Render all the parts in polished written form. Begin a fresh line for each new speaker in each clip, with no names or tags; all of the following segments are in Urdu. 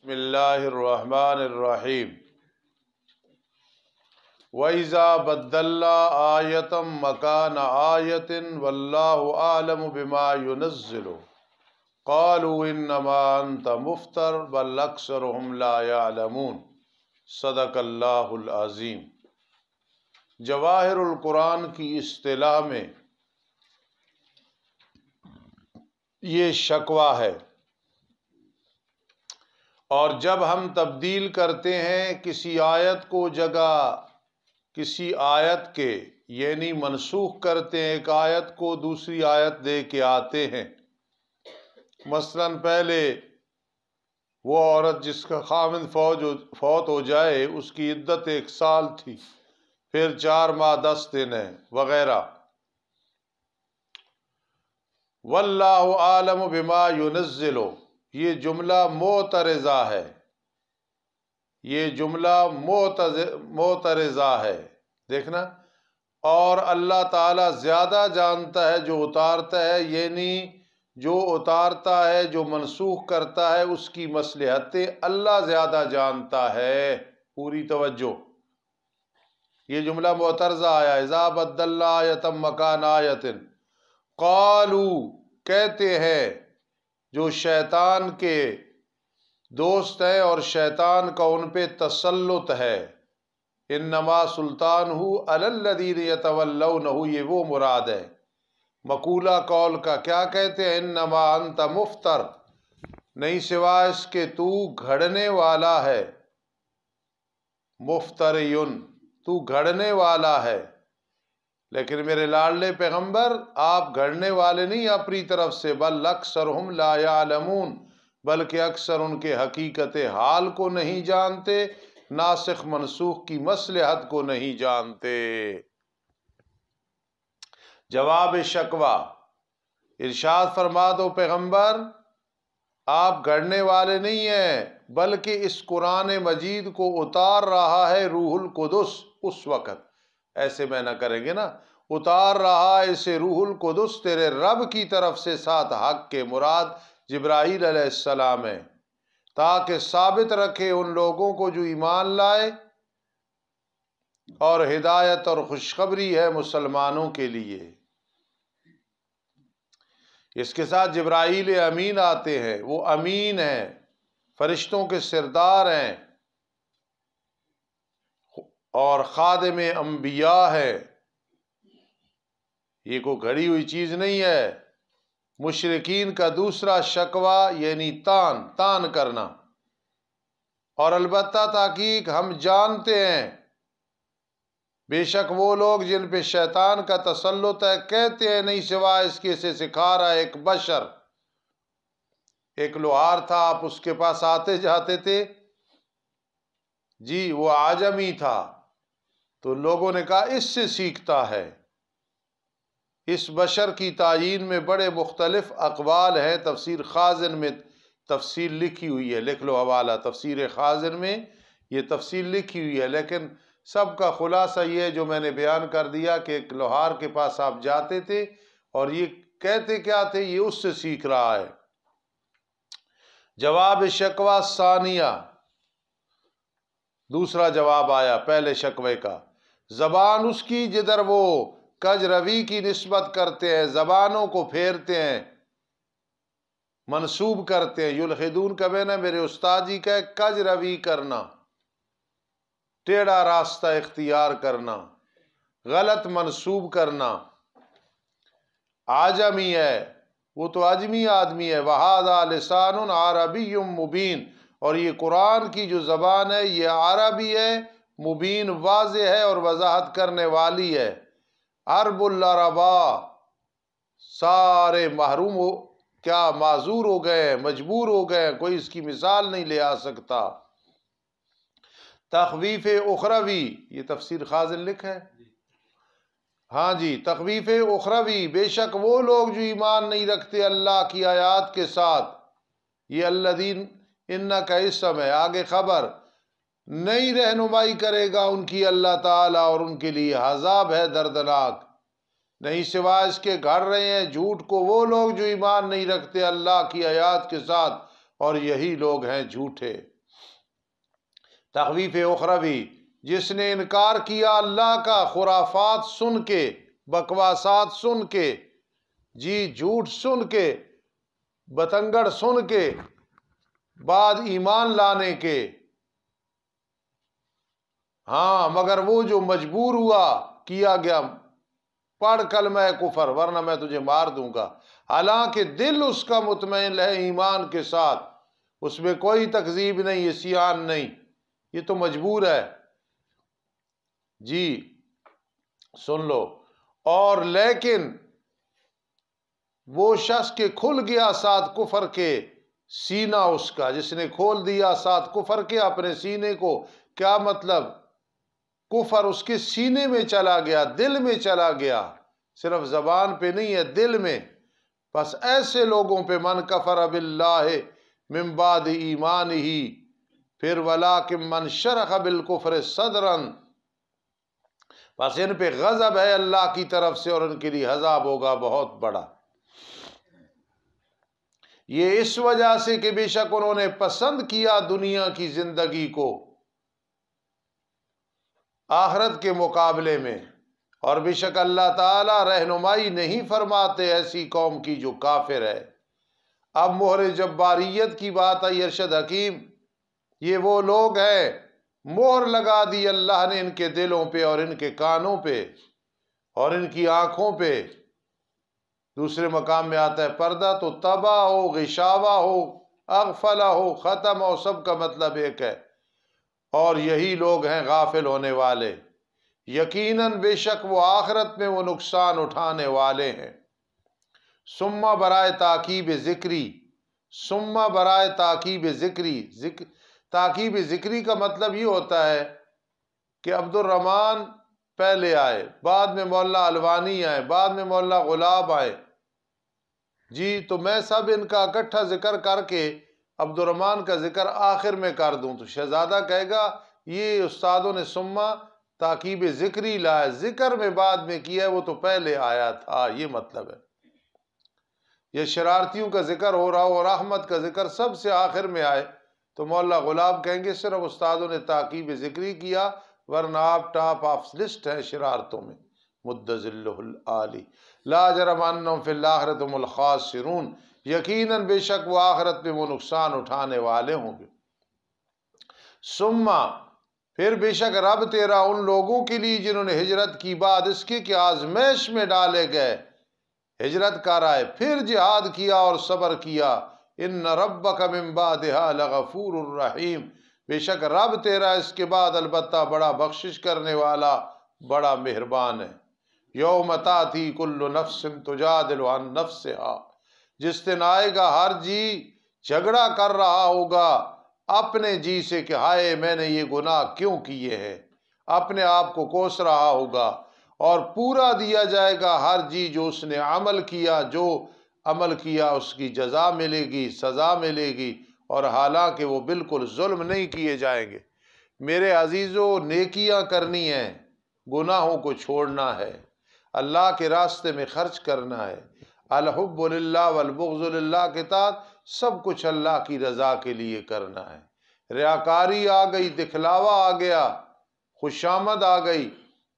بسم اللہ الرحمن الرحیم وَإِذَا بَدَّلْنَا آیَةً مَكَانَ آیَةٍ وَاللَّهُ أَعْلَمُ بِمَا يُنَزِّلُ قَالُوا إِنَّمَا أَنْتَ مُفْتَرٍ بَلْ أَكْثَرُهُمْ لَا يَعْلَمُونَ صدق اللہ العظیم۔ جواہر القرآن کی اصطلاح میں یہ شکوہ ہے، اور جب ہم تبدیل کرتے ہیں کسی آیت کو جگہ کسی آیت کے، یعنی منسوخ کرتے ہیں ایک آیت کو دوسری آیت دے کے آتے ہیں۔ مثلا پہلے وہ عورت جس کا خاوند فوت ہو جائے اس کی عدت 1 سال تھی، پھر 4 ماہ 10 دن ہے وغیرہ۔ واللہ عالم بما ينزل، یہ جملہ معترضہ ہے، یہ جملہ معترضہ ہے، دیکھنا۔ اور اللہ تعالیٰ زیادہ جانتا ہے جو اتارتا ہے، یعنی جو اتارتا ہے جو منسوخ کرتا ہے اس کی مصلحتیں اللہ زیادہ جانتا ہے۔ پوری توجہ، یہ جملہ معترضہ آیا، اذا بدلنا آیۃ مکان آیۃ، قالوا کہتے ہیں جو شیطان کے دوست ہیں اور شیطان کا ان پہ تسلط ہے، انما سلطانہ علی الذین یتولونہ، یہ وہ مراد ہے۔ مقولہ قول کا کیا کہتے ہیں؟ انما انت مفتر، نہیں سوائے اس کے تو گھڑنے والا ہے، مفتریون، تو گھڑنے والا ہے۔ لیکن میرے لاڈلے پیغمبر آپ گھڑنے والے نہیں اپنی طرف سے، بل اکثرہم لا یعلمون، بلکہ اکثر ان کے حقیقت حال کو نہیں جانتے، ناسخ منسوخ کی مصلحت کو نہیں جانتے۔ جواب شکوہ، ارشاد فرما دو پیغمبر آپ گھڑنے والے نہیں ہیں، بلکہ اس قرآن مجید کو اتار رہا ہے روح القدس۔ اس وقت ایسے میں نہ کریں گے نا، اتار رہا ہے اسے روح القدس تیرے رب کی طرف سے، ساتھ حق کے، مراد جبرائیل علیہ السلام ہے، تاکہ ثابت رکھے ان لوگوں کو جو ایمان لائے، اور ہدایت اور خوشخبری ہے مسلمانوں کے لیے۔ اس کے ساتھ جبرائیل امین آتے ہیں، وہ امین ہیں، فرشتوں کے سردار ہیں اور خادم انبیاء ہے، یہ کوئی گھڑی ہوئی چیز نہیں ہے۔ مشرکین کا دوسرا شکوہ یعنی تان کرنا، اور البتہ تحقیق ہم جانتے ہیں بے شک وہ لوگ جن پہ شیطان کا تسلط ہے کہتے ہیں نہیں سوائے اس کے سے سکھا رہا ہے ایک بشر، ایک لوہار تھا، آپ اس کے پاس آتے جاتے تھے، جی وہ عجمی تھا، تو لوگوں نے کہا اس سے سیکھتا ہے۔ اس بشر کی تعیین میں بڑے مختلف اقوال ہیں، تفسیر خازن میں تفصیل لکھی ہوئی ہے، لکھ لو حوالہ، تفسیر خازن میں یہ تفصیل لکھی ہوئی ہے، لیکن سب کا خلاصہ یہ ہے جو میں نے بیان کر دیا کہ ایک لوہار کے پاس آپ جاتے تھے اور یہ کہتے کیا تھے؟ یہ اس سے سیکھ رہا ہے۔ جواب شکوہ ثانیہ، دوسرا جواب آیا پہلے شکوے کا، زبان اس کی جدھر وہ کج روی کی نسبت کرتے ہیں، زبانوں کو پھیرتے ہیں، منسوب کرتے ہیں۔ یلحدون کا میں نے میرے استاد جی کا کج روی کرنا، ٹیڑھا راستہ اختیار کرنا، غلط منسوب کرنا۔ عجمی ہے، وہ تو عجمی آدمی ہے، وَهَذَا لِسَانٌ عَرَبِيٌّ مُبِينٌ، اور یہ قرآن کی جو زبان ہے یہ عربی ہے، مبین واضح ہے اور وضاحت کرنے والی ہے۔ عرب العرباء، سارے محروم ہو کیا معذور ہو گئے، مجبور ہو گئے، کوئی اس کی مثال نہیں لے آ سکتا۔ تخویف اخروی، یہ تفسیر خازن لکھا ہے، ہاں جی، تخویف اخروی، بے شک وہ لوگ جو ایمان نہیں رکھتے اللہ کی آیات کے ساتھ، یہ الذین ان کا اسم ہے، آگے خبر، نہیں رہنمائی کرے گا ان کی اللہ تعالیٰ اور ان کے لیے عذاب ہے دردناک، نہیں سوائے اس کے گھڑ رہے ہیں جھوٹ کو وہ لوگ جو ایمان نہیں رکھتے اللہ کی آیات کے ساتھ، اور یہی لوگ ہیں جھوٹے۔ تخویف اخروی، جس نے انکار کیا اللہ کا خرافات سن کے، بکواسات سن کے، جی جھوٹ سن کے، بتنگڑ سن کے، بعد ایمان لانے کے، ہاں مگر وہ جو مجبور ہوا، کیا گیا، پڑھ کلمہ کفر ورنہ میں تجھے مار دوں گا، حالانکہ دل اس کا مطمئن ہے ایمان کے ساتھ، اس میں کوئی تکذیب نہیں، عصیان نہیں، یہ تو مجبور ہے۔ جی سن لو، اور لیکن وہ شخص کے کھل گیا ساتھ کفر کے سینہ اس کا، جس نے کھول دیا ساتھ کفر کے اپنے سینے کو، کیا مطلب؟ کفر اس کے سینے میں چلا گیا، دل میں چلا گیا، صرف زبان پہ نہیں ہے، دل میں۔ بس ایسے لوگوں پہ من کفر باللہ من بعد ایمانہ، پھر ولیکن من شرح بالکفر صدرا، بس ان پہ غضب ہے اللہ کی طرف سے اور ان کے لیے عذاب ہوگا بہت بڑا۔ یہ اس وجہ سے کہ بے شک انہوں نے پسند کیا دنیا کی زندگی کو آخرت کے مقابلے میں، اور بے شک اللہ تعالیٰ رہنمائی نہیں فرماتے ایسی قوم کی جو کافر ہے۔ اب مہر جباریت کی بات آئی ارشد حکیم، یہ وہ لوگ ہیں مہر لگا دی اللہ نے ان کے دلوں پہ اور ان کے کانوں پہ اور ان کی آنکھوں پہ۔ دوسرے مقام میں آتا ہے پردہ، تو تباہ ہو، غشاوہ ہو، اغفلہ ہو، ختم ہو، سب کا مطلب ایک ہے، اور یہی لوگ ہیں غافل ہونے والے۔ یقیناً بے شک وہ آخرت میں وہ نقصان اٹھانے والے ہیں۔ ثم برائے تاکیب ذکری، ثم برائے تاکیب ذکری، تاکیب ذکری کا مطلب یہ ہوتا ہے کہ عبد الرحمن پہلے آئے، بعد میں مولانا الوانی آئے، بعد میں مولانا غلاب آئے، جی تو میں سب ان کا اکٹھا ذکر کر کے عبد الرحمن کا ذکر آخر میں کر دوں تو شہزادہ کہے گا یہ استادوں نے ثم تاکیب ذکری لایا، ذکر میں بعد میں کیا ہے، وہ تو پہلے آیا تھا، یہ مطلب ہے۔ یہ شرارتیوں کا ذکر ہو رہا ہو اور احمد کا ذکر سب سے آخر میں آئے تو مولانا غلاب کہیں گے صرف استادوں نے تاکیب ذکری کیا، ورنہ آپ ٹاپ آف لسٹ ہیں شرارتوں میں۔ مد ذلہ العالی لا جرم انہم فی الاخرۃ هم الخاسرون، یقیناً بے شک وہ آخرت میں وہ نقصان اٹھانے والے ہوں گے۔ ثم پھر بے شک رب تیرا ان لوگوں کے لیے جنہوں نے ہجرت کی بعد اس کے کہ آزمائش میں ڈالے گئے، ہجرت کر آئے پھر جہاد کیا اور صبر کیا، ان ربک من بعدها لغفور الرحیم، بے شک رب تیرا اس کے بعد البتہ بڑا بخشش کرنے والا، بڑا مہربان ہے۔ یوم تاتی کل نفس تجادل عن نفسہا، جس دن آئے گا ہر جی جھگڑا کر رہا ہوگا اپنے جی سے کہ ہائے میں نے یہ گناہ کیوں کیے ہیں، اپنے آپ کو کوس رہا ہوگا، اور پورا دیا جائے گا ہر جی جو اس نے عمل کیا، جو عمل کیا اس کی جزا ملے گی، سزا ملے گی، اور حالانکہ وہ بالکل ظلم نہیں کیے جائیں گے۔ میرے عزیزو نیکیاں کرنی ہیں، گناہوں کو چھوڑنا ہے، اللہ کے راستے میں خرچ کرنا ہے، الحب للہ والبغض للہ کے تحت سب کچھ اللہ کی رضا کے لیے کرنا ہے۔ ریاکاری آ گئی، دکھلاوا آ گیا، خوشامد آ گئی،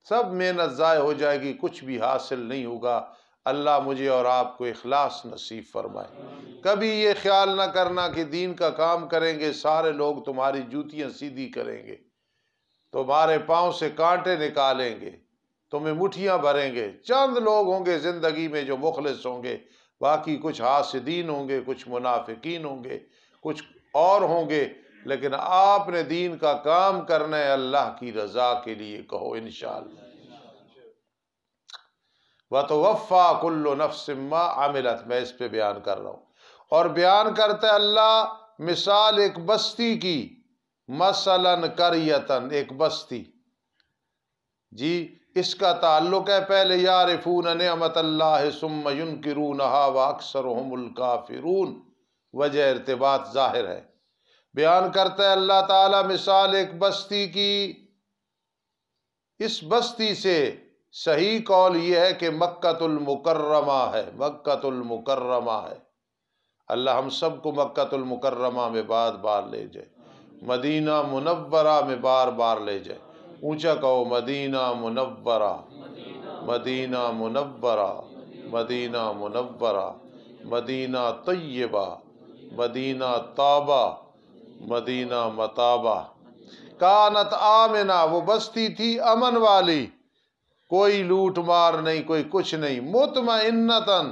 سب محنت ضائع ہو جائے گی، کچھ بھی حاصل نہیں ہوگا۔ اللہ مجھے اور آپ کو اخلاص نصیب فرمائے۔ کبھی یہ خیال نہ کرنا کہ دین کا کام کریں گے سارے لوگ تمہاری جوتیاں سیدھی کریں گے، تمہارے پاؤں سے کانٹے نکالیں گے، تمہیں مٹھیاں بھریں گے۔ چند لوگ ہوں گے زندگی میں جو مخلص ہوں گے، باقی کچھ حاسدین ہوں گے، کچھ منافقین ہوں گے، کچھ اور ہوں گے، لیکن آپ نے دین کا کام کرنا ہے اللہ کی رضا کے لیے، کہو انشاءاللہ۔ وَتُوَفَّى كُلُّ نَفْسٍ مَّا عَمِلَتْ، میں اس پہ بیان کر رہا ہوں، اور بیان کرتا ہے اللہ مثال ایک بستی کی، مثلاً قریۃً، ایک بستی، جی اس کا تعلق ہے پہلے یعرفون نعمت اللہ ثم ینکرونہا واکثرہم الکافرون، وجہ ارتباط ظاہر ہے۔ بیان کرتا ہے اللہ تعالیٰ مثال ایک بستی کی، اس بستی سے صحیح قول یہ ہے کہ مکۃ المکرمہ ہے، مکۃ المکرمہ ہے، اللہ ہم سب کو مکۃ المکرمہ میں بار بار لے جائے۔ مدینہ منورہ میں بار بار لے جائے، اونچا کہو مدینہ منورہ، مدینہ منورہ، مدینہ منورہ، مدینہ طیبہ، مدینہ طابہ، مدینہ مطابہ۔ کانت آمنہ، وہ بستی تھی امن والی، کوئی لوٹ مار نہیں، کوئی کچھ نہیں، مطمئنتاً،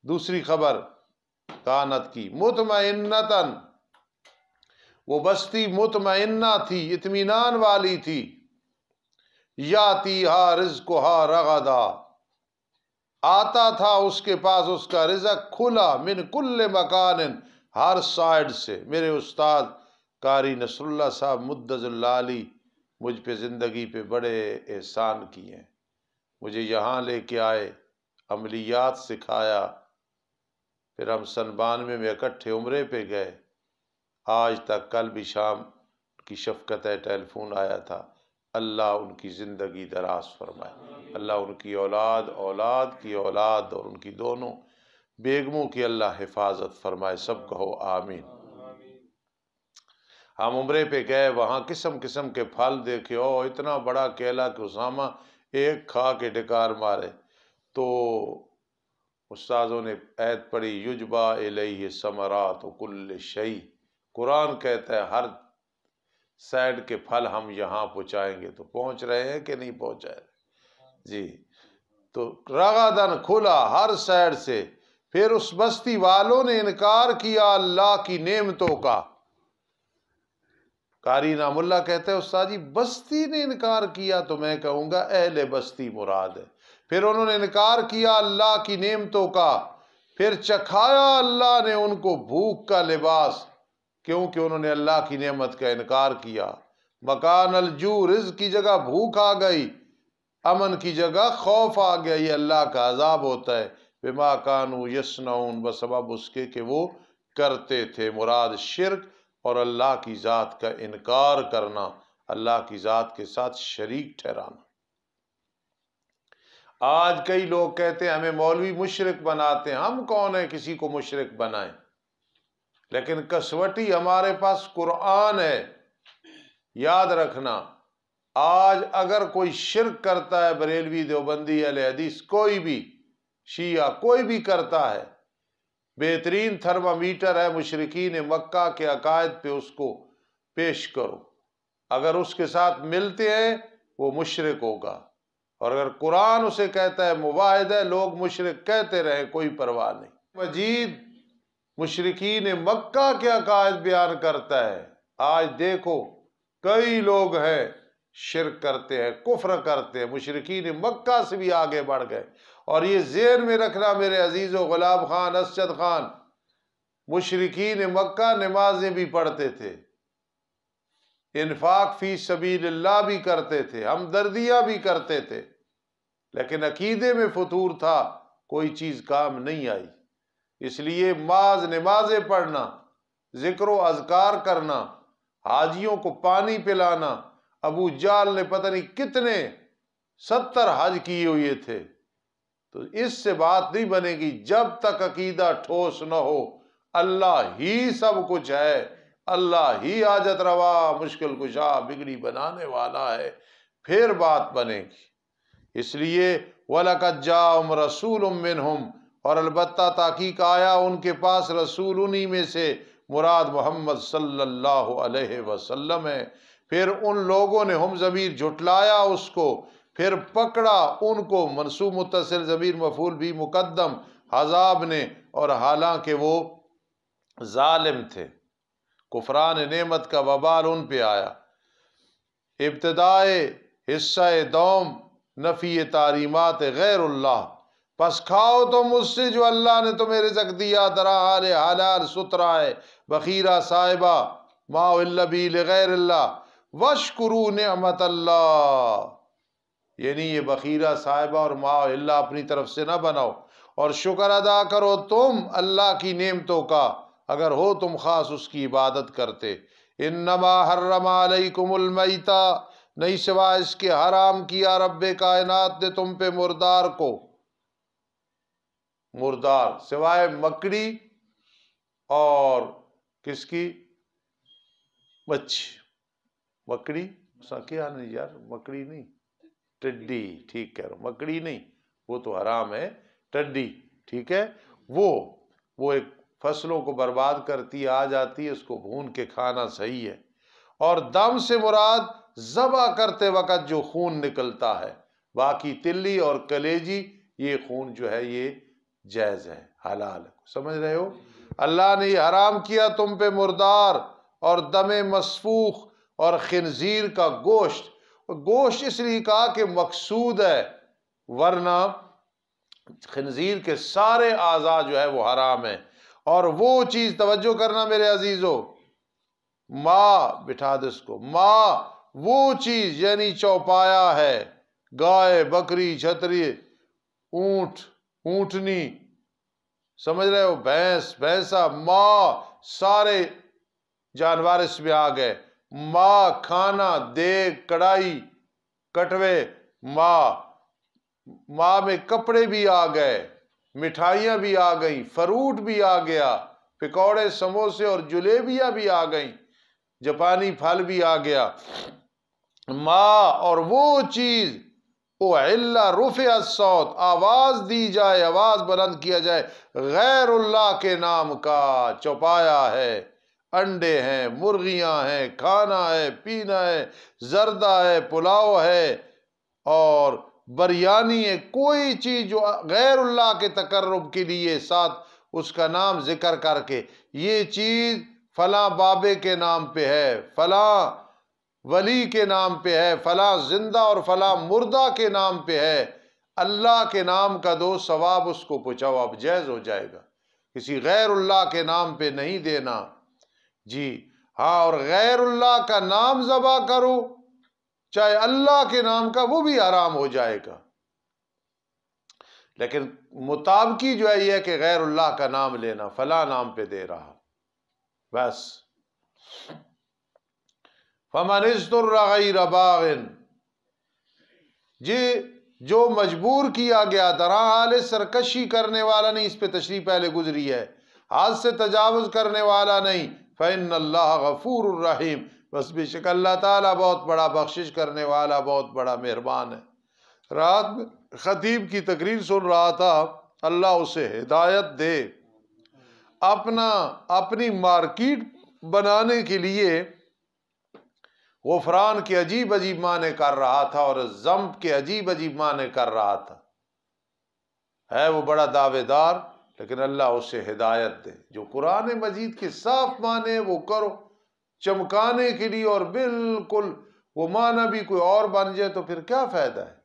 دوسری خبر کانت کی، مطمئنتاً، وہ بستی مطمئنہ تھی، اطمینان والی تھی، یاتیہا رزقہا رغدا، آتا تھا اس کے پاس اس کا رزق کھلا، من کل مکان، ہر سائڈ سے۔ میرے استاد قاری نصر اللہ صاحب مدظ اللہ علی مجھ پہ زندگی پہ بڑے احسان کیے ہیں، مجھے یہاں لے کے آئے، عملیات سکھایا، پھر ہم سن 92 میں اکٹھے عمرے پہ گئے، آج تک کل بھی شام کی شفقت ہے ٹیلی فون آیا تھا۔ اللہ ان کی زندگی دراز فرمائے، اللہ ان کی اولاد کی اولاد اور ان کی دونوں بیگموں کی اللہ حفاظت فرمائے، سب کہو آمین۔ ہم عمرے پہ گئے، وہاں قسم قسم کے پھل دیکھے، اتنا بڑا کیلا کہ اسامہ ایک کھا کے ڈکار مارے۔ تو استاذوں نے آیت پڑھی، یجبا الیہ ثمرات کل شیء، قرآن کہتا ہے ہر سائڈ کے پھل ہم یہاں پہنچائیں گے، تو پہنچ رہے ہیں کہ نہیں پہنچائے جی؟ تو رغدن، کھلا ہر سائڈ سے۔ پھر اس بستی والوں نے انکار کیا اللہ کی نعمتوں کا۔ قاری نعم اللہ کہتے ہیں استاد جی بستی نے انکار کیا، تو میں کہوں گا اہل بستی مراد ہے۔ پھر انہوں نے انکار کیا اللہ کی نعمتوں کا، پھر چکھایا اللہ نے ان کو بھوک کا لباس، کیونکہ انہوں نے اللہ کی نعمت کا انکار کیا۔ مکان الجو، رزق کی جگہ بھوک آ گئی، امن کی جگہ خوف آ گیا، یہ اللہ کا عذاب ہوتا ہے۔ بما کانوا یصنعون، بسبب اس کے کہ وہ کرتے تھے، مراد شرک اور اللہ کی ذات کا انکار کرنا، اللہ کی ذات کے ساتھ شریک ٹھہرانا۔ آج کئی لوگ کہتے ہیں ہمیں مولوی مشرک بناتے ہیں، ہم کون ہیں کسی کو مشرک بنائیں؟ لیکن کسوٹی ہمارے پاس قرآن ہے، یاد رکھنا۔ آج اگر کوئی شرک کرتا ہے، بریلوی، دیوبندی، اہل حدیث، کوئی بھی شیعہ، کوئی بھی کرتا ہے، بہترین تھرمامیٹر ہے مشرکین مکہ کے عقائد پہ اس کو پیش کرو، اگر اس کے ساتھ ملتے ہیں وہ مشرک ہوگا، اور اگر قرآن اسے کہتا ہے مواحد ہے، لوگ مشرک کہتے رہیں، کوئی پرواہ نہیں۔ مجید مشرکین مکہ کے عقائد بیان کرتا ہے۔ آج دیکھو کئی لوگ ہیں شرک کرتے ہیں، کفر کرتے ہیں، مشرکین مکہ سے بھی آگے بڑھ گئے۔ اور یہ ذہن میں رکھنا میرے عزیز و غلام خان، اسجد خان، مشرکین مکہ نمازیں بھی پڑھتے تھے، انفاق فی سبیل اللہ بھی کرتے تھے، ہمدردیاں بھی کرتے تھے، لیکن عقیدے میں فتور تھا، کوئی چیز کام نہیں آئی۔ اس لیے محض نمازیں پڑھنا، ذکر و اذکار کرنا، حاجیوں کو پانی پلانا، ابو جہل نے پتہ نہیں کتنے 70 حج کیے ہوئے تھے، تو اس سے بات نہیں بنے گی جب تک عقیدہ ٹھوس نہ ہو۔ اللہ ہی سب کچھ ہے، اللہ ہی حاجت روا، مشکل کشا، بگڑی بنانے والا ہے، پھر بات بنے گی۔ اس لیے وَلَقَدْ جَاءَهُمْ رَسُولٌ مِّنْهُمْ، اور البتہ تحقیق آیا ان کے پاس رسول، انہی میں سے مراد محمد صلی اللہ علیہ وسلم ہے۔ پھر ان لوگوں نے ہم ضمیر جھٹلایا اس کو، پھر پکڑا ان کو، منصوب متصل ضمیر مفعول بھی مقدم، عذاب نے، اور حالانکہ وہ ظالم تھے، کفران نعمت کا وبال ان پہ آیا۔ ابتدائے حصہ دوم نفی تعلیمات غیر اللہ، پس کھاؤ تم اس سے جو اللہ نے تمہیں رزق دیا، درآمد حلال ستھرا ہے، بخیرہ صاحبہ، ما الا بھی لغیر اللہ، واشکروا نعمت اللہ، یعنی یہ بخیرہ صاحبہ اور ما الا اپنی طرف سے نہ بناؤ، اور شکر ادا کرو تم اللہ کی نعمتوں کا اگر ہو تم خاص اس کی عبادت کرتے۔ انما حرم علیکم المیتہ، نہیں سوائے اس کے حرام کیا رب کائنات نے تم پہ مردار کو، مردار سوائے مکڑی اور کس کی، مچھی، مکڑی کیا نہیں یار، مکڑی نہیں، ٹڈی، ٹھیک کہہ رہا ہوں، مکڑی نہیں، وہ تو حرام ہے، ٹڈی، ٹھیک ہے، وہ ایک فصلوں کو برباد کرتی آ جاتی ہے، اس کو بھون کے کھانا صحیح ہے۔ اور دم سے مراد ذبح کرتے وقت جو خون نکلتا ہے، باقی تلی اور کلیجی یہ خون جو ہے یہ جائز ہے، حلال ہے، سمجھ رہے ہو؟ اللہ نے یہ حرام کیا تم پہ مردار اور دم مسفوخ اور خنزیر کا گوشت۔ گوشت اس لیے کہا کہ مقصود ہے، ورنہ خنزیر کے سارے اعضاء جو ہے وہ حرام ہیں۔ اور وہ چیز، توجہ کرنا میرے عزیزو، بٹھا دے اس کو، وہ چیز یعنی چوپایا ہے، گائے، بکری، چھتری، اونٹ، اونٹنی، سمجھ رہے ہو، بھینس، بھینسا، سارے جانور اس میں آ گئے، کھانا، دیگ، کڑائی، کٹوے، میں کپڑے بھی آ گئے، مٹھائیاں بھی آ گئیں، فروٹ بھی آ گیا، پکوڑے، سموسے اور جلیبیاں بھی آ گئیں، جاپانی پھل بھی آ گیا، اور وہ چیز رفع الصوت، آواز دی جائے، آواز بلند کیا جائے، غیر اللہ کے نام کا، چوپایا ہے، انڈے ہیں، مرغیاں ہیں، کھانا ہے، پینا ہے، زردہ ہے، پلاؤ ہے اور بریانی ہے، کوئی چیز جو غیر اللہ کے تقرب کے لیے ساتھ اس کا نام ذکر کر کے، یہ چیز فلاں بابے کے نام پہ ہے، فلاں ولی کے نام پہ ہے، فلاں زندہ اور فلاں مردہ کے نام پہ ہے، اللہ کے نام کا دو، ثواب اس کو پہنچاؤ، اب جائز ہو جائے گا، کسی غیر اللہ کے نام پہ نہیں دینا جی ہاں۔ اور غیر اللہ کا نام ذبح کرو چاہے اللہ کے نام کا، وہ بھی حرام ہو جائے گا، لیکن مطابقی جو ہے یہ ہے کہ غیر اللہ کا نام لینا، فلاں نام پہ دے رہا، بس۔ فَمَنِ اضْطُرَّ غَيْرَ بَاغٍ، جی جو مجبور کیا گیا، درا حال سرکشی کرنے والا نہیں، اس پہ تشریح پہلے گزری ہے، حد سے تجاوز کرنے والا نہیں، فَإِنَّ اللَّهَ غَفُورٌ الرحیم، بس بے شک اللہ تعالیٰ بہت بڑا بخشش کرنے والا، بہت بڑا مہربان ہے۔ رات میں خطیب کی تقریر سن رہا تھا، اللہ اسے ہدایت دے، اپنی مارکیٹ بنانے کے لیے غفران کے عجیب عجیب معنی کر رہا تھا اور ذنب کے عجیب عجیب معنی کر رہا تھا، ہے وہ بڑا دعوے دار، لیکن اللہ اسے ہدایت دے، جو قرآن مجید کے صاف معنی وہ کرو، چمکانے کے لیے، اور بالکل وہ معنی بھی کوئی اور بن جائے تو پھر کیا فائدہ ہے۔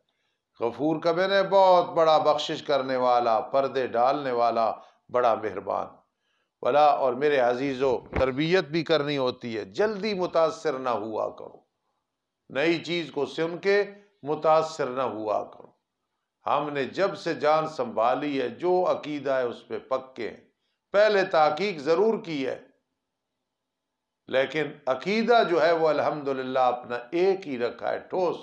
غفور کا میں نے بہت بڑا بخشش کرنے والا، پردے ڈالنے والا، بڑا مہربان والا۔ اور میرے عزیزو، تربیت بھی کرنی ہوتی ہے، جلدی متاثر نہ ہوا کرو، نئی چیز کو سن کے متاثر نہ ہوا کرو۔ ہم نے جب سے جان سنبھالی ہے، جو عقیدہ ہے اس پہ پکے ہیں، پہلے تحقیق ضرور کی ہے، لیکن عقیدہ جو ہے وہ الحمدللہ اپنا ایک ہی رکھا ہے، ٹھوس،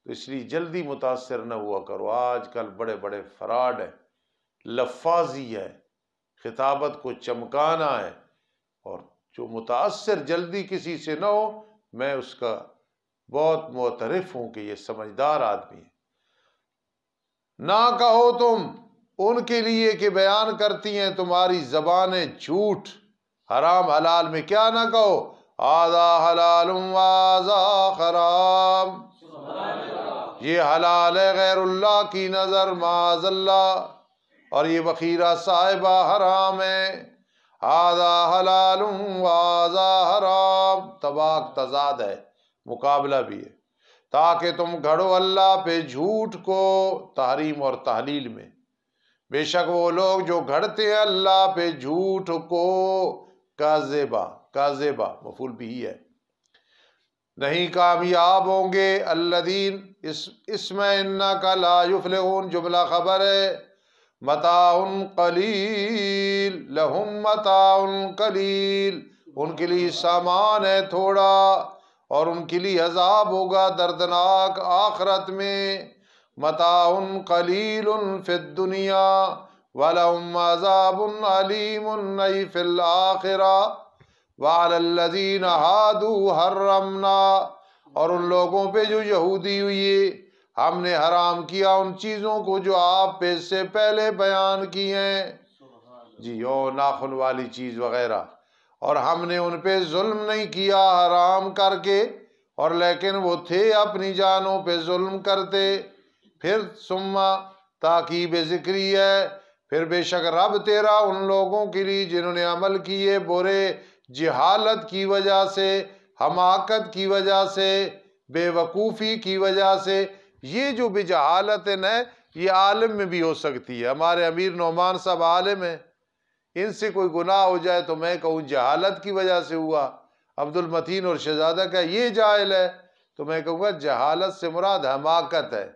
تو اس لیے جلدی متاثر نہ ہوا کرو۔ آج کل بڑے بڑے فراڈ ہیں، لفاظی ہے، خطابت کو چمکانا ہے، اور جو متاثر جلدی کسی سے نہ ہو، میں اس کا بہت معترف ہوں کہ یہ سمجھدار آدمی ہے۔ نہ کہو تم ان کے لیے کہ بیان کرتی ہیں تمہاری زبانیں جھوٹ، حرام حلال میں کیا نہ کہو، ھذا حلال وھذا حرام، یہ حلال ہے غیر اللہ کی نظر، معاذ اللہ، اور یہ بخیرہ صاحبہ حرام ہے، ھذا حلال وھذا حرام، تباک تضاد ہے، مقابلہ بھی ہے، تاکہ تم گھڑو اللہ پہ جھوٹ کو، تحریم اور تحلیل میں، بے شک وہ لوگ جو گھڑتے ہیں اللہ پہ جھوٹ کو، کاذبہ مفعول بھی ہے، نہیں کامیاب ہوں گے، الذین، اس میں انکا لا یفلحون جملہ خبر ہے، متاع قلیل لہم متاع قلیل، ان کے لیے سامان ہے تھوڑا، اور ان کے لیے عذاب ہوگا دردناک آخرت میں، متاع قلیل فی الدنیا ولہم عذاب علیم ای فی الآخرہ، وعلی الذین ہادوا حرمنا، اور ان لوگوں پہ جو یہودی ہوئی ہم نے حرام کیا ان چیزوں کو جو آپ پہ اس سے پہلے بیان کی ہیں، جی او ناخن والی چیز وغیرہ، اور ہم نے ان پہ ظلم نہیں کیا حرام کر کے، اور لیکن وہ تھے اپنی جانوں پہ ظلم کرتے۔ پھر ثم تاکیب ذکری ہے، پھر بے شک رب تیرا ان لوگوں کے لیے جنہوں نے عمل کیے برے، جہالت کی وجہ سے، حماقت کی وجہ سے، بے وقوفی کی وجہ سے۔ یہ جو بجہالت ہے یہ عالم میں بھی ہو سکتی ہے۔ ہمارے امیر نعمان صاحب عالم ہیں، ان سے کوئی گناہ ہو جائے تو میں کہوں جہالت کی وجہ سے ہوا۔ عبد المتین اور شہزادہ کا یہ جاہل ہے تو میں کہوں گا جہالت سے مراد حماقت ہے،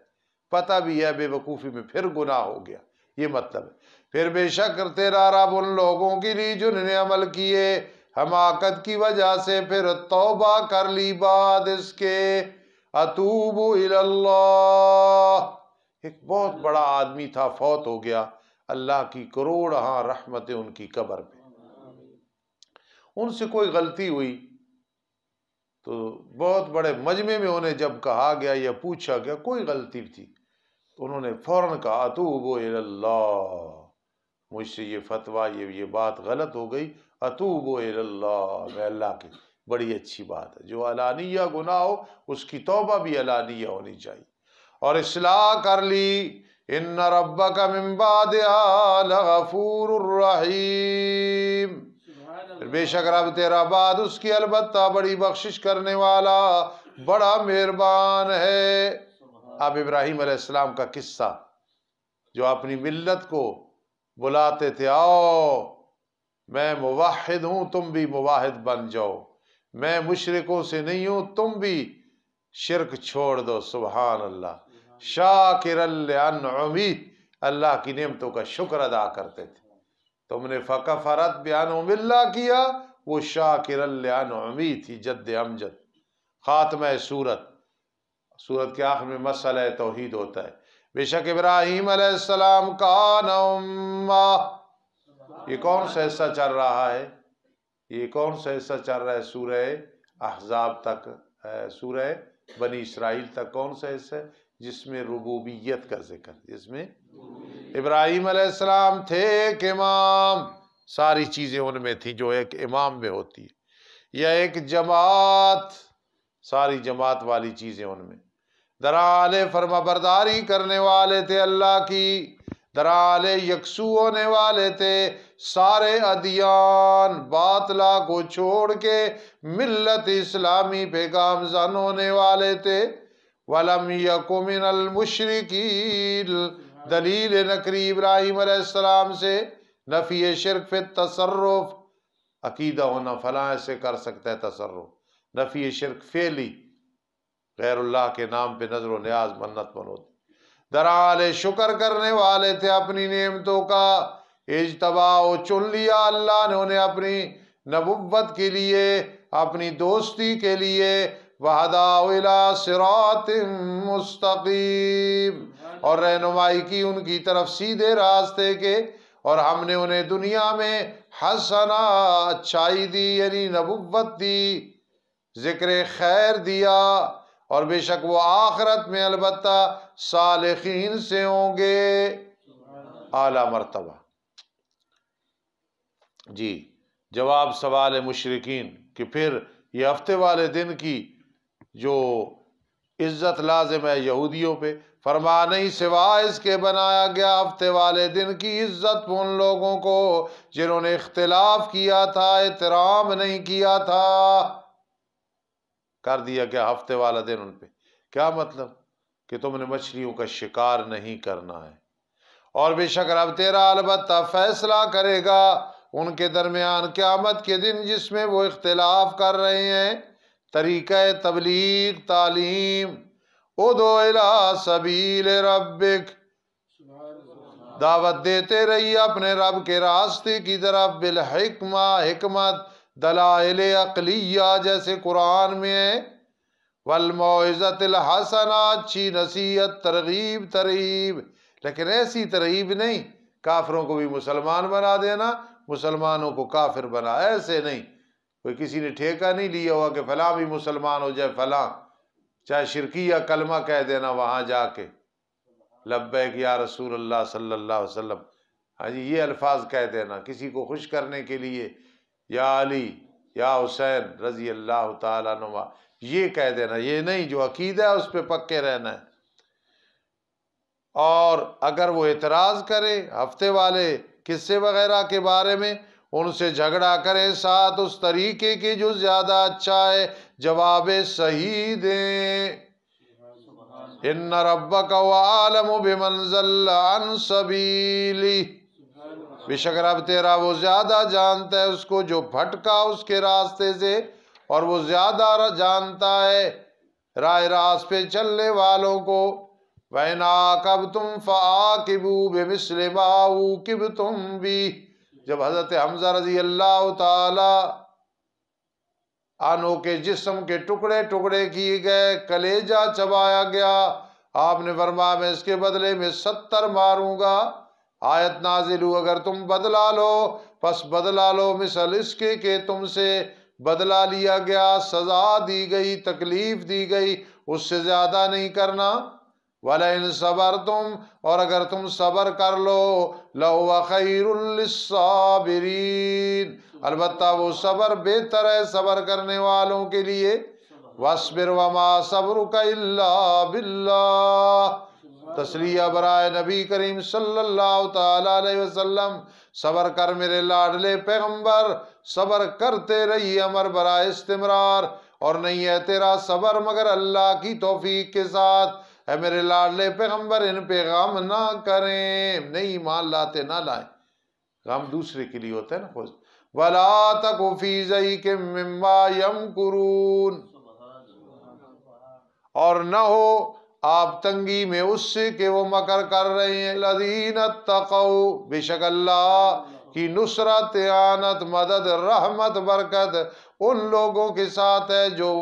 پتہ بھی ہے بے وقوفی میں، پھر گناہ ہو گیا، یہ مطلب ہے۔ پھر بے شک تیرا رب ان لوگوں کے لیے جنہوں نے عمل کیے حماقت کی وجہ سے پھر توبہ کر لی بعد اس کے، اتوب الی اللہ۔ ایک بہت بڑا آدمی تھا، فوت ہو گیا، اللہ کی کروڑ ہاں رحمتیں ان کی قبر پہ۔ ان سے کوئی غلطی ہوئی تو بہت بڑے مجمع میں انہیں جب کہا گیا یا پوچھا گیا کوئی غلطی تھی تو انہوں نے فوراً کہا اتوب الی اللہ، مجھ سے یہ فتویٰ یہ بات غلط ہو گئی، اتوب الی اللہ، میں اللہ کی، بڑی اچھی بات ہے۔ جو علانیہ گناہ ہو اس کی توبہ بھی علانیہ ہونی چاہیے، اور اصلاح کر لی۔ ان ربک من بعدہا لغفور الرحیم، بے شک رب تیرا بعد اس کی البتہ بڑی بخشش کرنے والا، بڑا مہربان ہے۔ اب ابراہیم علیہ السلام کا قصہ، جو اپنی ملت کو بلاتے تھے، آؤ میں موحد ہوں تم بھی موحد بن جاؤ، میں مشرکوں سے نہیں ہوں تم بھی شرک چھوڑ دو، سبحان اللہ، شاکرا لانعمی، اللہ کی نعمتوں کا شکر ادا کرتے تھے۔ تم نے فکفرت بانعم اللہ کیا، وہ شاکرا لانعمی تھی، جد امجد۔ خاتمہ سورت کے آخر میں مسئلہ توحید ہوتا ہے۔ بے شک ابراہیم علیہ السلام کان امہ، یہ کون سا حصہ چل رہا ہے؟ یہ کون سا حصہ چل رہا ہے؟ سورہ احزاب تک، سورہ بنی اسرائیل تک کون سا حصہ ہے جس میں ربوبیت کا ذکر، جس میں ابراہیم علیہ السلام تھے ایک امام، ساری چیزیں ان میں تھیں جو ایک امام میں ہوتی ہے، یا ایک جماعت، ساری جماعت والی چیزیں ان میں۔ درال فرما برداری کرنے والے تھے اللہ کی، درال یکسو ہونے والے تھے، سارے ادیان باطلہ کو چھوڑ کے ملت اسلامی پہ گامزن ہونے والے تھے۔ وَلَمْ يَكُ مِنَ الْمُشْرِكِينَ، دلیل نقلی ابراہیم علیہ السلام سے نفی شرک فی التصرف، عقیدہ ہونا فلاں ایسے کر سکتا ہے تصرف، نفی شرک فعلی، غیر اللہ کے نام پہ نظر و نیاز منت منوتی۔ درحال شکر کرنے والے تھے اپنی نعمتوں کا، اجتباء چن لیا اللہ نے انہیں اپنی نبوت کے لیے، اپنی دوستی کے لیے، وَهَدَاهُ إِلَىٰ صِرَاطٍ مُسْتَقِيمٍ، اور رہنمائی کی ان کی طرف سیدھے راستے کے، اور ہم نے انہیں دنیا میں حسنہ اچھائی دی، یعنی نبوت دی، ذکر خیر دیا، اور بے شک وہ آخرت میں البتہ صالحین سے ہوں گے، اعلیٰ مرتبہ۔ جی جواب سوال مشرکین کہ پھر یہ ہفتے والے دن کی جو عزت لازم ہے یہودیوں پہ، فرما نہیں سوائے اس کے بنایا گیا ہفتے والے دن کی عزت ان لوگوں کو جنہوں نے اختلاف کیا تھا، احترام نہیں کیا تھا، کر دیا گیا ہفتے والا دن ان پہ۔ کیا مطلب؟ کہ تم نے مچھلیوں کا شکار نہیں کرنا ہے، اور بے شک رب تیرا البتہ فیصلہ کرے گا ان کے درمیان قیامت کے دن جس میں وہ اختلاف کر رہے ہیں۔ طریقہ تبلیغ تعلیم، ادعو الی سبیل ربک، دعوت دیتے رہیے اپنے رب کے راستے کی طرف، بالحکمہ، حکمت، دلائل عقلیہ جیسے قرآن میں ہے، والموعظۃ الحسنہ، اچھی نصیحت، ترغیب ترہیب، لیکن ایسی ترغیب نہیں کافروں کو بھی مسلمان بنا دینا، مسلمانوں کو کافر بنا، ایسے نہیں، کوئی کسی نے ٹھیکہ نہیں لیا ہوا کہ فلاں بھی مسلمان ہو جائے، فلاں چاہے شرکیہ کلمہ کہہ دینا وہاں جا کے، لبیک یا رسول اللہ صلی اللہ علیہ وسلم، ہاں جی یہ الفاظ کہہ دینا کسی کو خوش کرنے کے لیے، یا علی یا حسین رضی اللہ تعالیٰ عنہ، یہ کہہ دینا، یہ نہیں، جو عقیدہ ہے اس پہ پکے رہنا ہے۔ اور اگر وہ اعتراض کرے ہفتے والے قصے وغیرہ کے بارے میں، ان سے جھگڑا کریں ساتھ اس طریقے کے جو زیادہ اچھا ہے، جواب صحیح دیں۔ ان ربک هو اعلم بمن ضل عن سبیلہ، بے شک رب تیرا وہ زیادہ جانتا ہے اس کو جو بھٹکا اس کے راستے سے، اور وہ زیادہ جانتا ہے راہ راست پہ چلنے والوں کو۔ وَإِنْ عَاقَبْتُمْ فَعَاقِبُوا بِمِثْلِ مَا عُوقِبْتُمْ بِهِ، جب حضرت حمزہ رضی اللہ تعالی عنہ کے جسم کے ٹکڑے ٹکڑے کیے گئے، کلیجہ چبایا گیا، آپ نے فرمایا میں اس کے بدلے میں 70 ماروں گا۔ آیت نازل ہو اگر تم بدلہ لو پس بدلہ لو مثل اس کے کہ تم سے بدلہ لیا گیا، سزا دی گئی، تکلیف دی گئی، اس سے زیادہ نہیں کرنا۔ وَلَئِن صَبَرْتُمْ، اور اگر تم صبر کر لو، لَهُوَ خَيْرٌ لِلصَّابِرِينَ، البتہ وہ صبر بہتر ہے صبر کرنے والوں کے لیے۔ وَاصْبِرْ وَمَا صَبْرُكَ إِلَّا بِاللَّهِ، تسلیہ برائے نبی کریم صلی اللہ تعالی علیہ وسلم، صبر کر میرے لاڈلے پیغمبر، صبر کرتے رہیے امر برائے استمرار، اور نہیں ہے تیرا صبر مگر اللہ کی توفیق کے ساتھ۔ اے میرے لاڈلے پیغمبر ان پہ غم نہ کریں، نہیں ایمان لاتے نہ لائیں، غم دوسرے کے لیے ہوتا ہے نا خوش۔ وَلَا تَكُ فِي ضَيْقٍ مِّمَّا يَمْكُرُونَ، اور نہ ہو آپ تنگی میں اس سے کہ وہ مکر کر رہے ہیں۔ الَّذِينَ اتَّقَوْا، بے شک اللہ کی نصرت، اعانت، مدد، رحمت، برکت ان لوگوں کے ساتھ ہے جو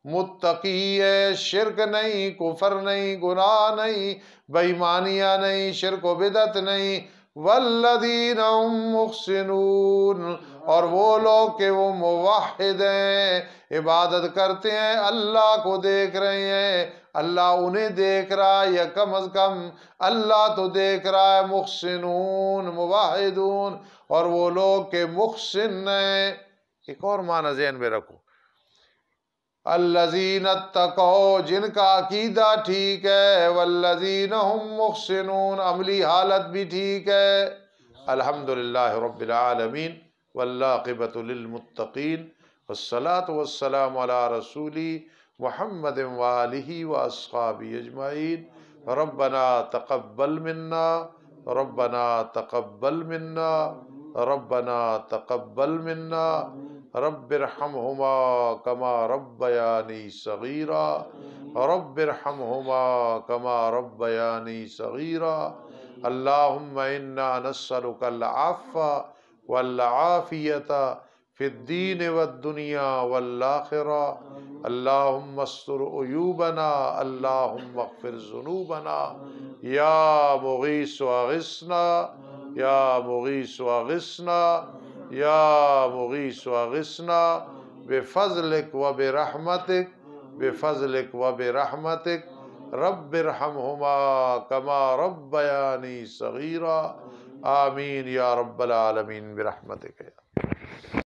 متقی ہے، شرک نہیں، کفر نہیں، گناہ نہیں، بے ایمانیاں نہیں، شرک و بدعت نہیں۔ والذین هم محسنون، اور وہ لوگ کہ وہ موحد ہیں، عبادت کرتے ہیں، اللہ کو دیکھ رہے ہیں، اللہ انہیں دیکھ رہا ہے، یا کم از کم اللہ تو دیکھ رہا ہے۔ محسنون، موحدون، اور وہ لوگ کہ محسن ہیں۔ ایک اور معنی ذہن میں رکھو، الذین اتقوا، جن کا عقیدہ ٹھیک ہے، والذین هم محسنون، عملی حالت بھی ٹھیک ہے۔ الحمدللہ رب العالمین، والعاقبۃ للمتقین، والصلاة والسلام علی رسولی محمد وآلہ واصحابہ اجمعین۔ ربنا تقبل منا، ربنا تقبل منا، ربنا تقبل منا، رب ارحمہما کما ربیانی صغیرا، رب ارحمہما کما ربیانی صغیرا۔ اللہم انا نسألک العفو والعافیۃ فی الدین والدنیا والآخرہ۔ اللہم استر عیوبنا، اللہم اغفر ذنوبنا، یا مغیث اغثنا، یا مغیث اغثنا، یا مغیث اغثنا، بفضلک و برحمتک، بفضلک و برحمتک، رب ارحمہما کما ربیانی صغیرا۔ آمین یا رب العالمین برحمتک۔